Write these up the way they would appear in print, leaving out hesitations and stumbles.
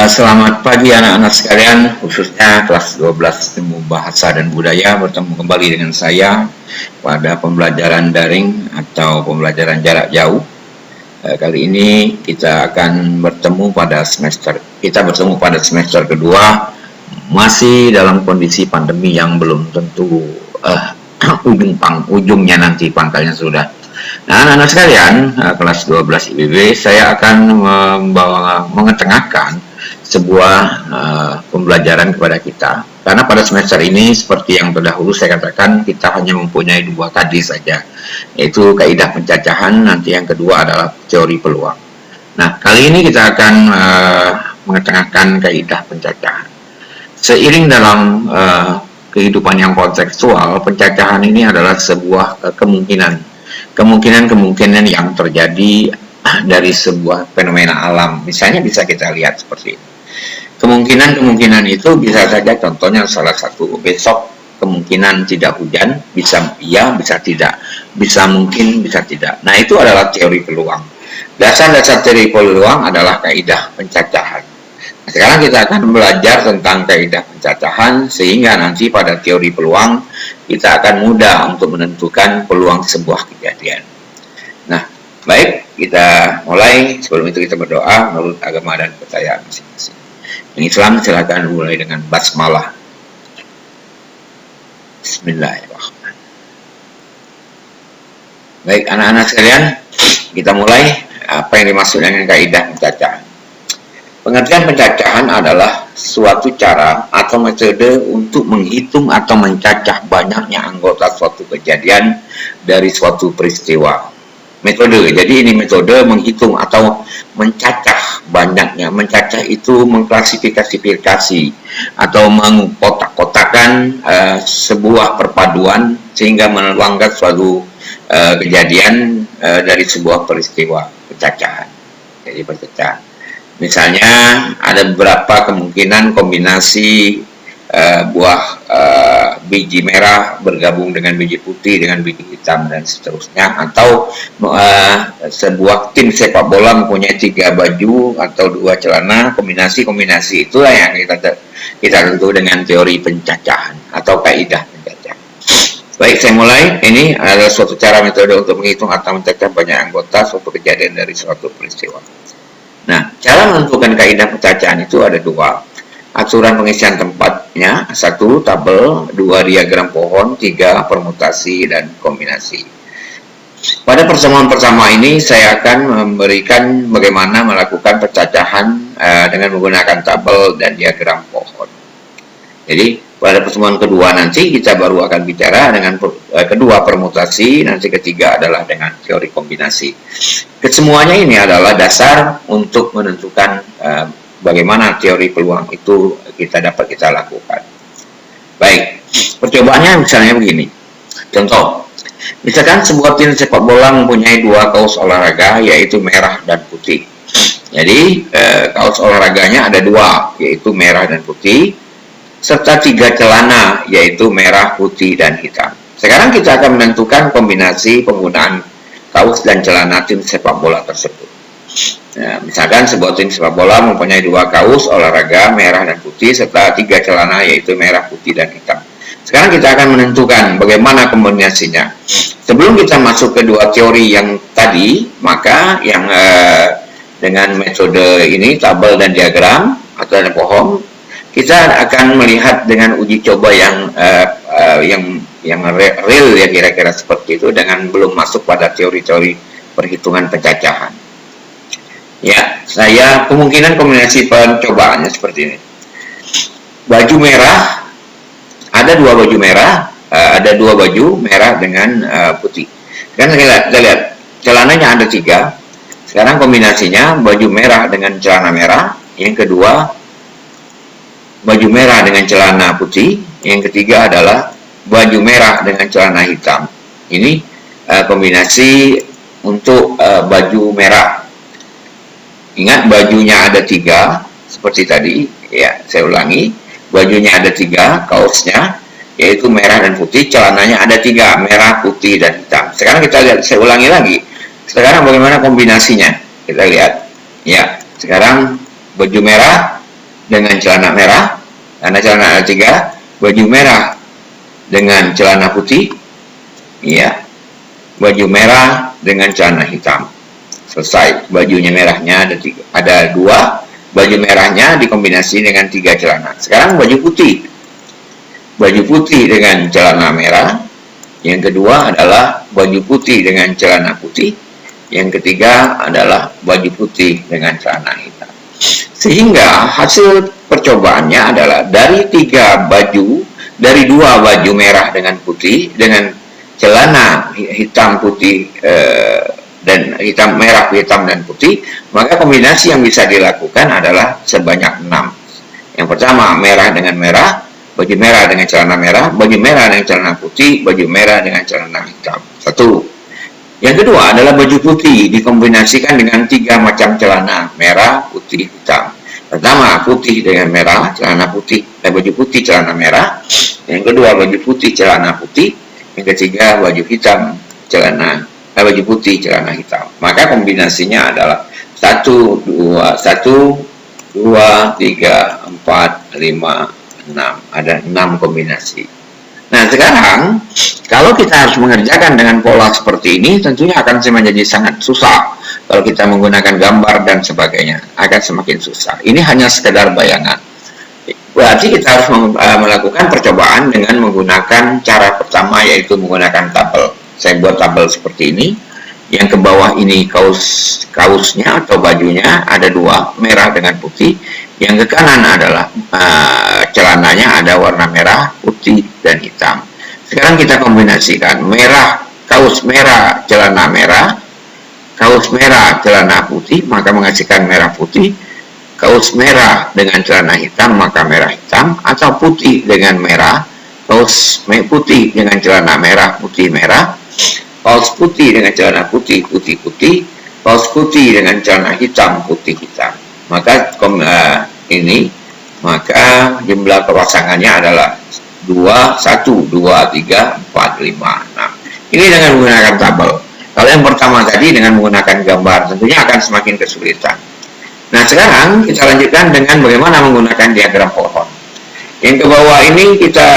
Selamat pagi anak-anak sekalian, khususnya kelas 12 Ilmu Bahasa dan Budaya. Bertemu kembali dengan saya pada pembelajaran daring atau pembelajaran jarak jauh. Kali ini kita akan bertemu pada semester kedua, masih dalam kondisi pandemi yang belum tentu ujungnya nanti pangkalnya sudah. Nah, anak-anak sekalian, kelas 12 IPB, saya akan mengetengahkan sebuah pembelajaran kepada kita. Karena pada semester ini, seperti yang terdahulu saya katakan, kita hanya mempunyai dua tadi saja, yaitu kaidah pencacahan, nanti yang kedua adalah teori peluang. Nah, kali ini kita akan mengetengahkan kaidah pencacahan. Seiring dalam kehidupan yang kontekstual, pencacahan ini adalah sebuah kemungkinan yang terjadi dari sebuah fenomena alam. Misalnya bisa kita lihat seperti ini. Kemungkinan itu bisa saja, contohnya salah satu, besok kemungkinan tidak hujan, bisa iya, bisa tidak, bisa mungkin, bisa tidak. Nah, itu adalah teori peluang. Dasar-dasar teori peluang adalah kaidah pencacahan. Nah, sekarang kita akan belajar tentang kaidah pencacahan, sehingga nanti pada teori peluang kita akan mudah untuk menentukan peluang sebuah kejadian. Nah, baik, kita mulai. Sebelum itu kita berdoa menurut agama dan kepercayaan masing-masing. Yang Islam silakan mulai dengan basmalah. Bismillahirrahmanirrahim. Baik, anak-anak sekalian, kita mulai. Apa yang dimaksud dengan kaidah pencacahan? Pengertian pencacahan adalah suatu cara atau metode untuk menghitung atau mencacah banyaknya anggota suatu kejadian dari suatu peristiwa. Metode, jadi ini metode menghitung atau mencacah banyaknya. Mencacah itu mengklasifikasi atau mengkotak-kotakan sebuah perpaduan sehingga menuangkan suatu kejadian dari sebuah peristiwa pencacahan. Jadi pencacahan. Misalnya ada beberapa kemungkinan kombinasi buah biji merah bergabung dengan biji putih dengan biji hitam dan seterusnya, atau sebuah tim sepak bola mempunyai 3 baju atau 2 celana, kombinasi itulah yang kita tentu dengan teori pencacahan atau kaidah pencacahan. Baik, saya mulai. Ini adalah suatu cara metode untuk menghitung atau mencacah banyak anggota suatu kejadian dari suatu peristiwa. Nah, cara menentukan kaidah pencacahan itu ada 2. Aturan pengisian tempatnya, 1 tabel, 2 diagram pohon, 3 permutasi dan kombinasi. Pada pertemuan pertama ini saya akan memberikan bagaimana melakukan pencacahan dengan menggunakan tabel dan diagram pohon. Jadi pada pertemuan kedua nanti kita baru akan bicara dengan kedua permutasi, nanti ketiga adalah dengan teori kombinasi. Kesemuanya ini adalah dasar untuk menentukan bagaimana teori peluang itu dapat kita lakukan. Baik, percobaannya misalnya begini. Contoh, misalkan sebuah tim sepak bola mempunyai 2 kaos olahraga, yaitu merah dan putih. Jadi, kaos olahraganya ada 2, yaitu merah dan putih, serta 3 celana, yaitu merah, putih, dan hitam. Sekarang kita akan menentukan kombinasi penggunaan kaos dan celana tim sepak bola tersebut. Nah, misalkan sebuah tim sepak bola mempunyai 2 kaos olahraga merah dan putih serta 3 celana, yaitu merah, putih, dan hitam. Sekarang kita akan menentukan bagaimana kombinasinya. Sebelum kita masuk ke 2 teori yang tadi, maka yang dengan metode ini, tabel dan diagram atau ada pohon, kita akan melihat dengan uji coba yang real ya, kira-kira seperti itu, dengan belum masuk pada teori-teori perhitungan pencacahan. Ya, saya kemungkinan kombinasi pencobaannya seperti ini. Baju merah, ada 2 baju merah, ada 2 baju merah dengan putih. Kan kita lihat, celananya ada 3. Sekarang kombinasinya baju merah dengan celana merah, yang kedua baju merah dengan celana putih, yang ketiga adalah baju merah dengan celana hitam. Ini kombinasi untuk baju merah. Ingat, bajunya ada 3 seperti tadi ya, saya ulangi, bajunya ada 3, kaosnya yaitu merah dan putih, celananya ada 3, merah, putih, dan hitam. Sekarang kita lihat, saya ulangi lagi, sekarang bagaimana kombinasinya, kita lihat ya. Sekarang baju merah dengan celana merah, karena celana ada 3, baju merah dengan celana putih, ya, baju merah dengan celana hitam. Selesai, bajunya merahnya ada 2, baju merahnya dikombinasi dengan 3 celana. Sekarang baju putih dengan celana merah, yang kedua adalah baju putih dengan celana putih, yang ketiga adalah baju putih dengan celana hitam. Sehingga hasil percobaannya adalah dari 2 baju merah dengan putih dengan celana hitam putih dan hitam merah, hitam dan putih, maka kombinasi yang bisa dilakukan adalah sebanyak 6. Yang pertama merah dengan merah, baju merah dengan celana merah, baju merah dengan celana putih, baju merah dengan celana hitam. 1. Yang kedua adalah baju putih dikombinasikan dengan 3 macam celana, merah, putih, hitam. Pertama putih dengan merah, celana putih, baju putih, celana merah. Yang kedua baju putih, celana putih. Yang ketiga baju hitam, baju putih, celana hitam. Maka kombinasinya adalah 1, 2, 3, 4, 5, 6. Ada 6 kombinasi. Nah sekarang, kalau kita harus mengerjakan dengan pola seperti ini, tentunya akan menjadi sangat susah. Kalau kita menggunakan gambar dan sebagainya, akan semakin susah. Ini hanya sekedar bayangan. Berarti kita harus melakukan percobaan dengan menggunakan cara pertama, yaitu menggunakan tabel. Saya buat tabel seperti ini. Yang ke bawah ini kaosnya atau bajunya ada 2, merah dengan putih. Yang ke kanan adalah celananya ada warna merah, putih, dan hitam. Sekarang kita kombinasikan kaos merah, celana merah, kaos merah, celana putih, maka menghasilkan merah putih. Kaos merah dengan celana hitam, maka merah hitam, atau putih dengan merah, kaos putih dengan celana merah, putih merah, kaos putih dengan celana putih, putih putih, kaos putih dengan celana hitam, putih hitam. Maka maka jumlah pasangannya adalah 2, 1, 2, 3, 4, 5, 6. Ini dengan menggunakan tabel. Kalau yang pertama tadi dengan menggunakan gambar, tentunya akan semakin kesulitan. Nah sekarang kita lanjutkan dengan bagaimana menggunakan diagram pohon. Yang ke bawah ini kita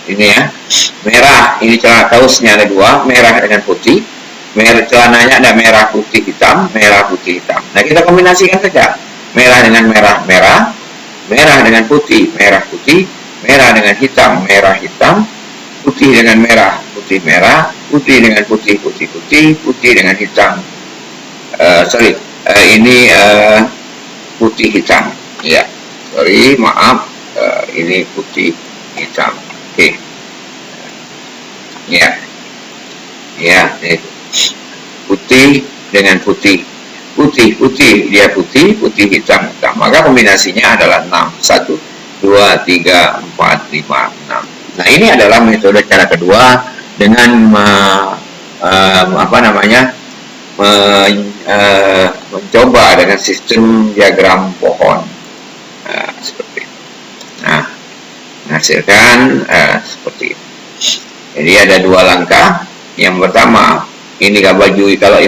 ini ya, merah, ini celana kaosnya ada 2, merah dengan putih, celananya ada merah putih hitam, merah putih hitam. Nah kita kombinasikan saja, merah dengan merah, merah dengan putih, merah putih, merah dengan hitam, merah hitam, putih dengan merah, putih merah, putih dengan putih, putih putih, putih dengan hitam. Ini putih hitam, ya. Maaf, ini putih hitam. Oke. Ya. Putih dengan putih, putih, dia putih, hitam. Maka kombinasinya adalah 6. 1, 2, 3, 4, 5, 6. Nah ini adalah metode cara kedua dengan mencoba dengan sistem diagram pohon seperti itu. Nah menghasilkan seperti itu. Jadi ada 2 langkah. Yang pertama, ini kalau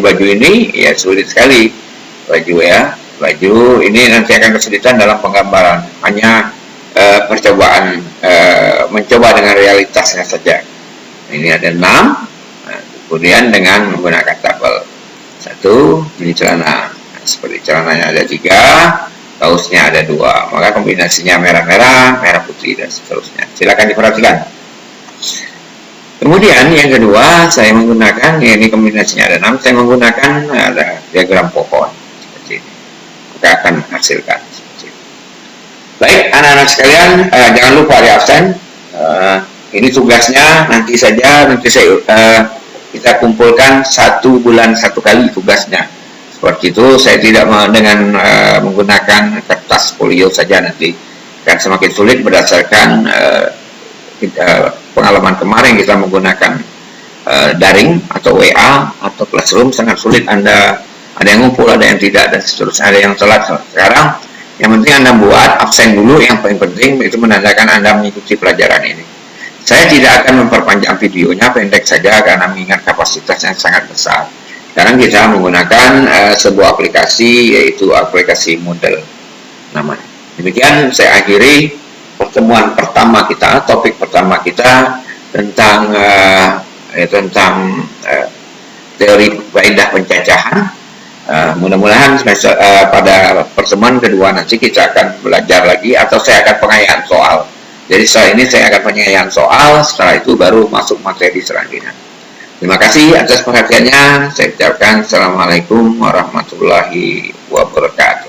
baju ini ya sulit sekali baju ini nanti akan kesulitan dalam penggambaran, hanya percobaan mencoba dengan realitasnya saja. Ini ada 6. Kemudian dengan menggunakan tabel. 1, ini celana, seperti celananya ada 3, kaosnya ada 2, maka kombinasinya merah-merah, merah putih dan seterusnya. Silakan diperhatikan. Kemudian yang kedua, saya menggunakan, ini kombinasinya ada 6, saya menggunakan ada diagram pohon seperti ini, maka akan menghasilkan seperti ini. Baik anak-anak sekalian, jangan lupa di absen. Ini tugasnya nanti kita kumpulkan 1 bulan 1 kali tugasnya. Seperti itu, saya tidak dengan menggunakan kertas folio saja, nanti akan semakin sulit berdasarkan pengalaman kemarin kita menggunakan daring atau WA atau classroom, sangat sulit. Ada yang ngumpul, ada yang tidak, dan seterusnya, ada yang telat. Sekarang yang penting Anda buat absen dulu, yang paling penting itu menandakan Anda mengikuti pelajaran ini. Saya tidak akan memperpanjang videonya, pendek saja karena mengingat kapasitasnya sangat besar. Sekarang kita menggunakan sebuah aplikasi, yaitu aplikasi Moodle namanya. Demikian saya akhiri pertemuan pertama kita, topik pertama kita tentang teori faedah pencacahan. Mudah-mudahan pada pertemuan kedua nanti kita akan belajar lagi, atau saya akan pengayaan soal. Jadi setelah ini saya akan pengayaan soal, setelah itu baru masuk materi selanjutnya. Terima kasih atas perhatiannya. Saya ucapkan Assalamualaikum warahmatullahi wabarakatuh.